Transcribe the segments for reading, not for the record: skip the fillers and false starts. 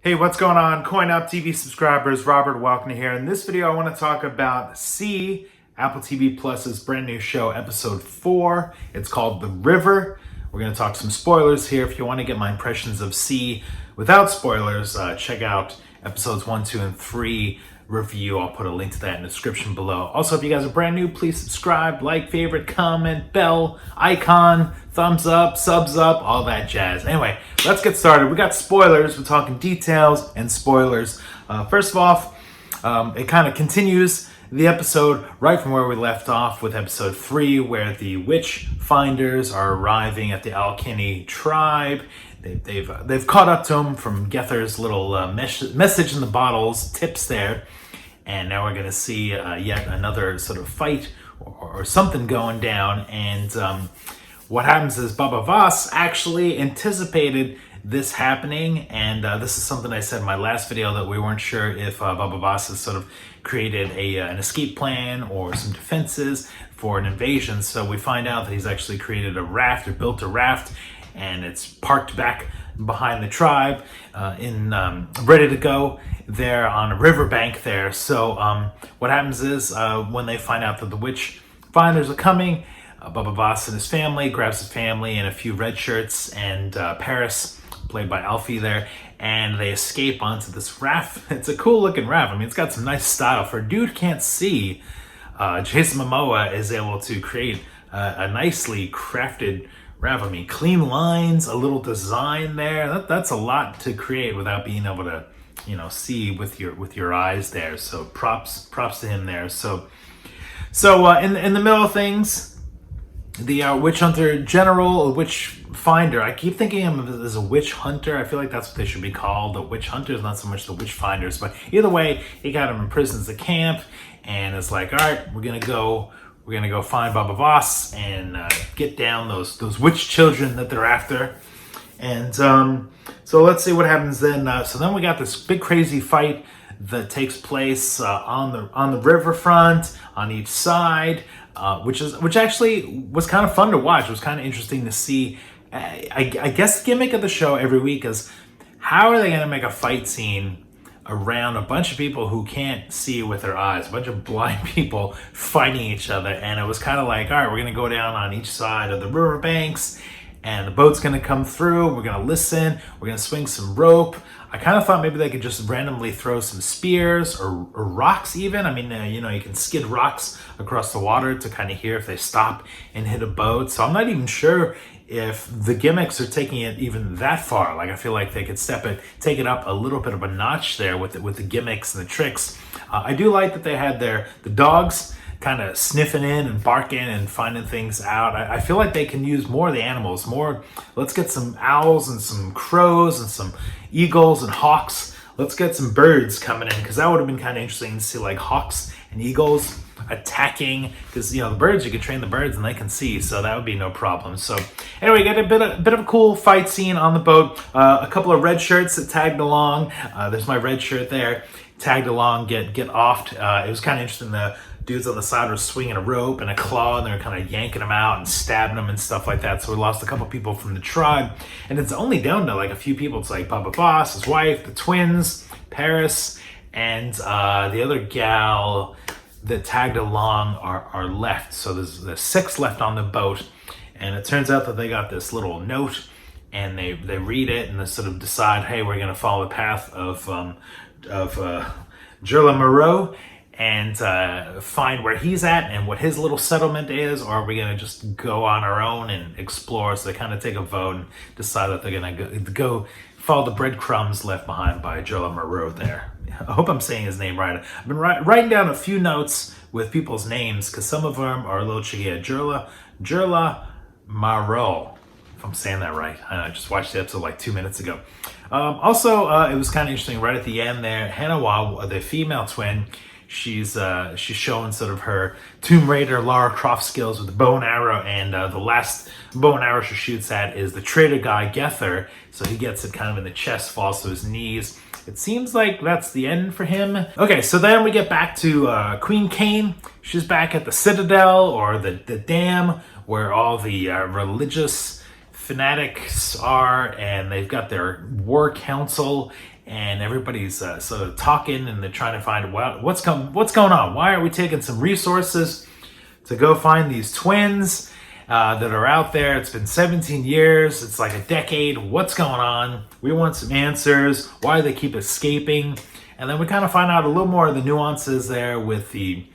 Hey, what's going on? CoinOpTV subscribers, Robert Walkner here. In this video, I want to talk about C, Apple TV Plus's brand new show, episode 4. It's called The River. We're going to talk some spoilers here. If you want to get my impressions of C without spoilers, check out episodes 1, 2, and 3 review. I'll put a link to that in the description below. Also, if you guys are brand new, please subscribe, like, favorite, comment, bell, icon, thumbs up, subs up, all that jazz. Anyway, let's get started. We got spoilers. We're talking details and spoilers. First off, it kind of continues the episode right from where we left off with episode 3, where the witch finders are arriving at the Alkenny tribe. They've caught up to him from Gether's little message in the bottles tips there, and now we're going to see yet another sort of fight or something going down. And what happens is Baba Voss actually anticipated this happening, and this is something I said in my last video, that we weren't sure if Baba Voss has sort of created an escape plan or some defenses for an invasion. So we find out that he's actually created a raft, or built a raft, and it's parked back behind the tribe, ready to go there on a riverbank there. So what happens is when they find out that the witch finders are coming, Baba Voss and his family grabs his family and a few red shirts and Paris, played by Alfie there, and they escape onto this raft. It's a cool looking raft. I mean, it's got some nice style. For a dude can't see, Jason Momoa is able to create a nicely crafted raft. I mean, clean lines, a little design there. That's a lot to create without being able to, see with your eyes there. So props to him there. So in the middle of things, the witch hunter general, witch finder. I keep thinking of him as a witch hunter. I feel like that's what they should be called. The witch hunters, not so much the witch finders. But either way, he got him in prison as a camp, and it's like, all right, we're gonna go find Baba Voss and get down those witch children that they're after. And so let's see what happens then. So then we got this big crazy fight that takes place on the riverfront on each side, which actually was kind of fun to watch. It was kind of interesting to see. I guess the gimmick of the show every week is, how are they going to make a fight scene around a bunch of people who can't see with their eyes, a bunch of blind people fighting each other? And it was kind of like, all right, we're going to go down on each side of the riverbanks, and the boat's going to come through. We're going to listen. We're going to swing some rope. I kind of thought maybe they could just randomly throw some spears or rocks even. I mean, you can skid rocks across the water to kind of hear if they stop and hit a boat. So I'm not even sure if the gimmicks are taking it even that far. Like, I feel like they could take it up a little bit of a notch there with the gimmicks and the tricks. I do like that they had the dogs kind of sniffing in and barking and finding things out. I feel like they can use more of the animals. Let's get some owls and some crows and some eagles and hawks. Let's get some birds coming in, because that would have been kind of interesting to see, like, hawks and eagles attacking, because the birds, you can train the birds and they can see, so that would be no problem. So anyway, got a bit of a cool fight scene on the boat. A couple of red shirts that tagged along. There's my red shirt there, tagged along, get offed. It was kind of interesting. The dudes on the side were swinging a rope and a claw, and they were kind of yanking them out and stabbing them and stuff like that. So we lost a couple people from the tribe, and it's only down to like a few people. It's like Baba Voss, his wife, the twins, Paris, and the other gal that tagged along are left. So there's 6 left on the boat, and it turns out that they got this little note, and they read it and they sort of decide, hey, we're going to follow the path of Jerla Moreau and find where he's at and what his little settlement is, or are we going to just go on our own and explore? So they kind of take a vote and decide that they're going to go follow the breadcrumbs left behind by Jerla Moreau there. I hope I'm saying his name right. I've been writing down a few notes with people's names, because some of them are a little tricky. Jerla Moreau, if I'm saying that right. I just watched the episode like 2 minutes ago. Also, it was kind of interesting right at the end there. Hanawa, the female twin, she's showing sort of her Tomb Raider Lara Croft skills with the bow and arrow, and the last bow and arrow she shoots at is the traitor guy Gether. So he gets it kind of in the chest, falls to his knees. It seems like that's the end for him. Okay, so then we get back to Queen Kane. She's back at the Citadel, or the dam, where all the religious fanatics are, and they've got their war council, and everybody's sort of talking, and they're trying to find what's going on. Why are we taking some resources to go find these twins that are out there? It's been 17 years. It's like a decade. What's going on? We want some answers. Why do they keep escaping? And then we kind of find out a little more of the nuances there with the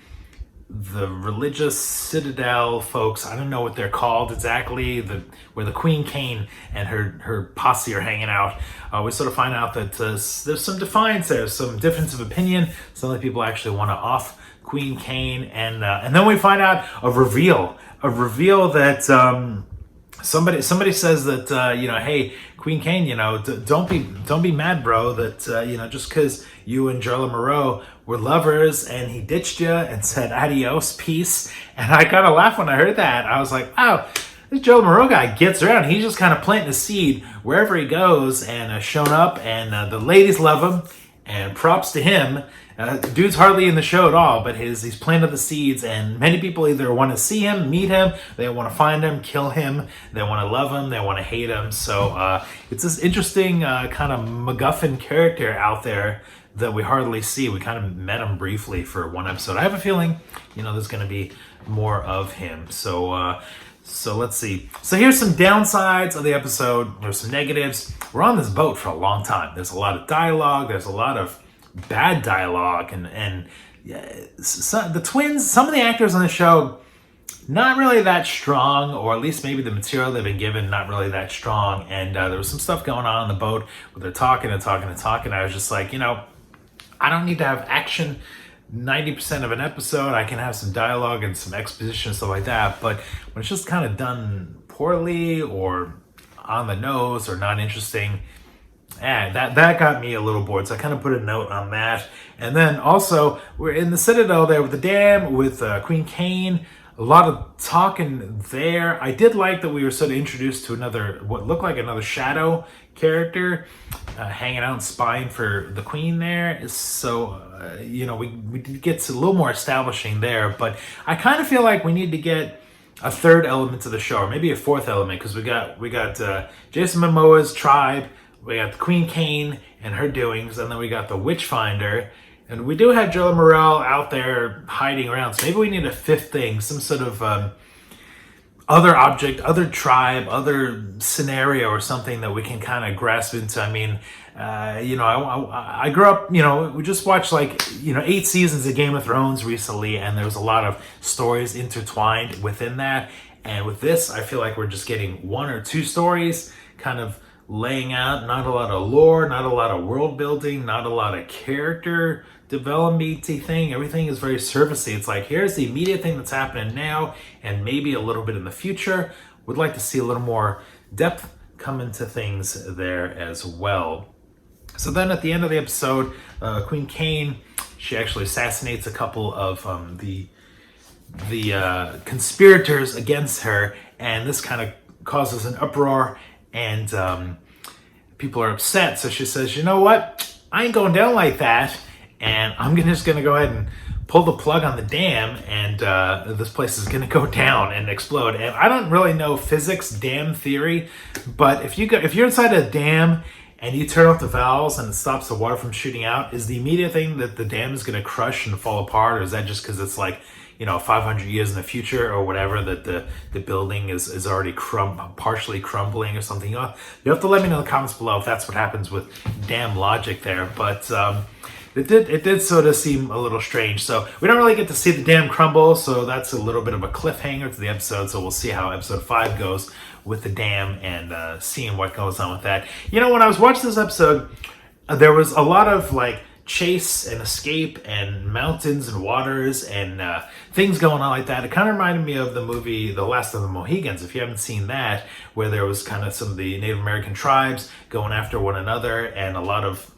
religious citadel folks. I don't know what they're called exactly, where the Queen Kane and her posse are hanging out. We sort of find out that there's some defiance there, some difference of opinion. Some of the people actually want to off Queen Kane, and then we find out a reveal that somebody says that hey, Queen Kane, don't be mad, bro, that just because you and Gerla Moreau were lovers and he ditched you and said adios, peace. And I kind of laughed when I heard that. I was like, oh, this Gerla Moreau guy gets around. He's just kind of planting a seed wherever he goes, and shown up, and the ladies love him, and props to him. Dude's hardly in the show at all, but he's planted the seeds, and many people either want to see him, meet him, they want to find him, kill him, they want to love him, they want to hate him. So it's this interesting kind of MacGuffin character out there that we hardly see. We kind of met him briefly for one episode. I have a feeling, there's going to be more of him. So let's see. So here's some downsides of the episode. There's some negatives. We're on this boat for a long time. There's a lot of dialogue. There's a lot of bad dialogue, and the twins, some of the actors on the show, not really that strong, or at least maybe the material they've been given, not really that strong. And there was some stuff going on the boat where they're talking and talking and talking. I was just like, I don't need to have action 90% of an episode. I can have some dialogue and some exposition and stuff like that. But when it's just kind of done poorly or on the nose or not interesting, that got me a little bored. So I kind of put a note on that. And then also, we're in the Citadel there with the dam, with Queen Kane. A lot of talking there. I did like that we were sort of introduced to what looked like another shadow character, hanging out and spying for the Queen there. So, we did get a little more establishing there. But I kind of feel like we need to get a third element to the show, or maybe a fourth element, because we got Jason Momoa's tribe. We got the Queen Kane and her doings, and then we got the Witchfinder. And we do have Gerla Moreau out there hiding around. So maybe we need a fifth thing, some sort of other object, other tribe, other scenario or something that we can kind of grasp into. I mean, I grew up, we just watched 8 seasons of Game of Thrones recently, and there was a lot of stories intertwined within that. And with this, I feel like we're just getting 1 or 2 stories kind of laying out, not a lot of lore, not a lot of world building, not a lot of character development thing. Everything is very surfacey. It's like, here's the immediate thing that's happening now, and maybe a little bit in the future. Would like to see a little more depth come into things there as well. So then at the end of the episode, Queen Kane, she actually assassinates a couple of the conspirators against her, and this kind of causes an uproar, and people are upset. So she says, you know what? I ain't going down like that, and I'm just going to go ahead and pull the plug on the dam, and this place is going to go down and explode. And I don't really know physics, dam theory, but if you're inside a dam and you turn off the valves and it stops the water from shooting out, is the immediate thing that the dam is going to crush and fall apart, or is that just because it's 500 years in the future or whatever, that the building is already partially crumbling or something? You have to let me know in the comments below if that's what happens with dam logic there. But it did sort of seem a little strange. So we don't really get to see the dam crumble, so that's a little bit of a cliffhanger to the episode. So we'll see how episode 5 goes with the dam, and seeing what goes on with that. When I was watching this episode, there was a lot of chase and escape and mountains and waters and things going on like that. It kind of reminded me of the movie The Last of the Mohegans, if you haven't seen that, where there was kind of some of the Native American tribes going after one another, and a lot of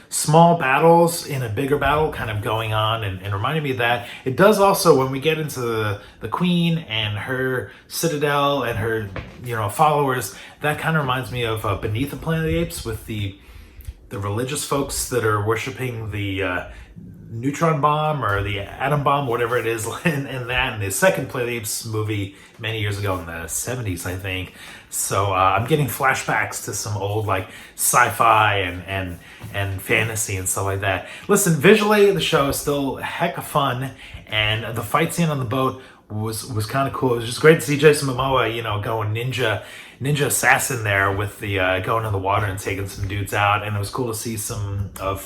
small battles in a bigger battle kind of going on, and reminded me of that. It does also, when we get into the Queen and her citadel and her followers, that kind of reminds me of Beneath the Planet of the Apes, with the the religious folks that are worshiping the neutron bomb or the atom bomb, whatever it is, in the second Planet of the Apes movie many years ago in the 70s, I think. So I'm getting flashbacks to some old like sci-fi and fantasy and stuff like that. Listen, visually the show is still a heck of fun, and the fight scene on the boat was kind of cool. It was just great to see Jason Momoa, going ninja assassin there with the going in the water and taking some dudes out, and it was cool to see some of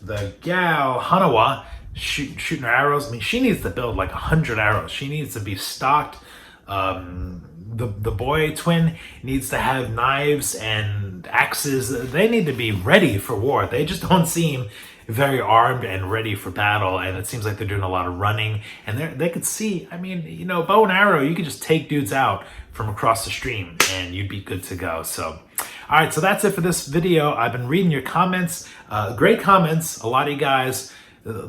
the gal Hanawa shooting her arrows. I mean, she needs to build like 100 arrows. She needs to be stocked. The boy twin needs to have knives and axes. They need to be ready for war. They just don't seem very armed and ready for battle, and it seems like they're doing a lot of running, and they could see, I mean, bow and arrow, you could just take dudes out from across the stream and you'd be good to go. So all right, so that's it for this video. I've been reading your comments, great comments. A lot of you guys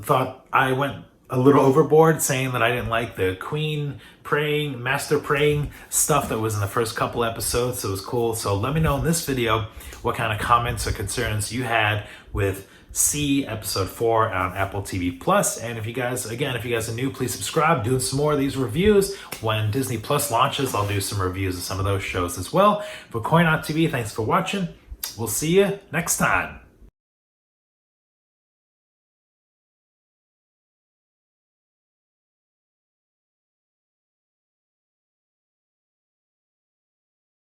thought I went a little overboard saying that I didn't like the queen praying, master praying stuff that was in the first couple episodes. So it was cool. So let me know in this video what kind of comments or concerns you had with C episode 4 on Apple TV Plus. And if you guys are new, please subscribe. Doing some more of these reviews. When Disney Plus launches, I'll do some reviews of some of those shows as well. For CoinOpTV, thanks for watching. We'll see you next time.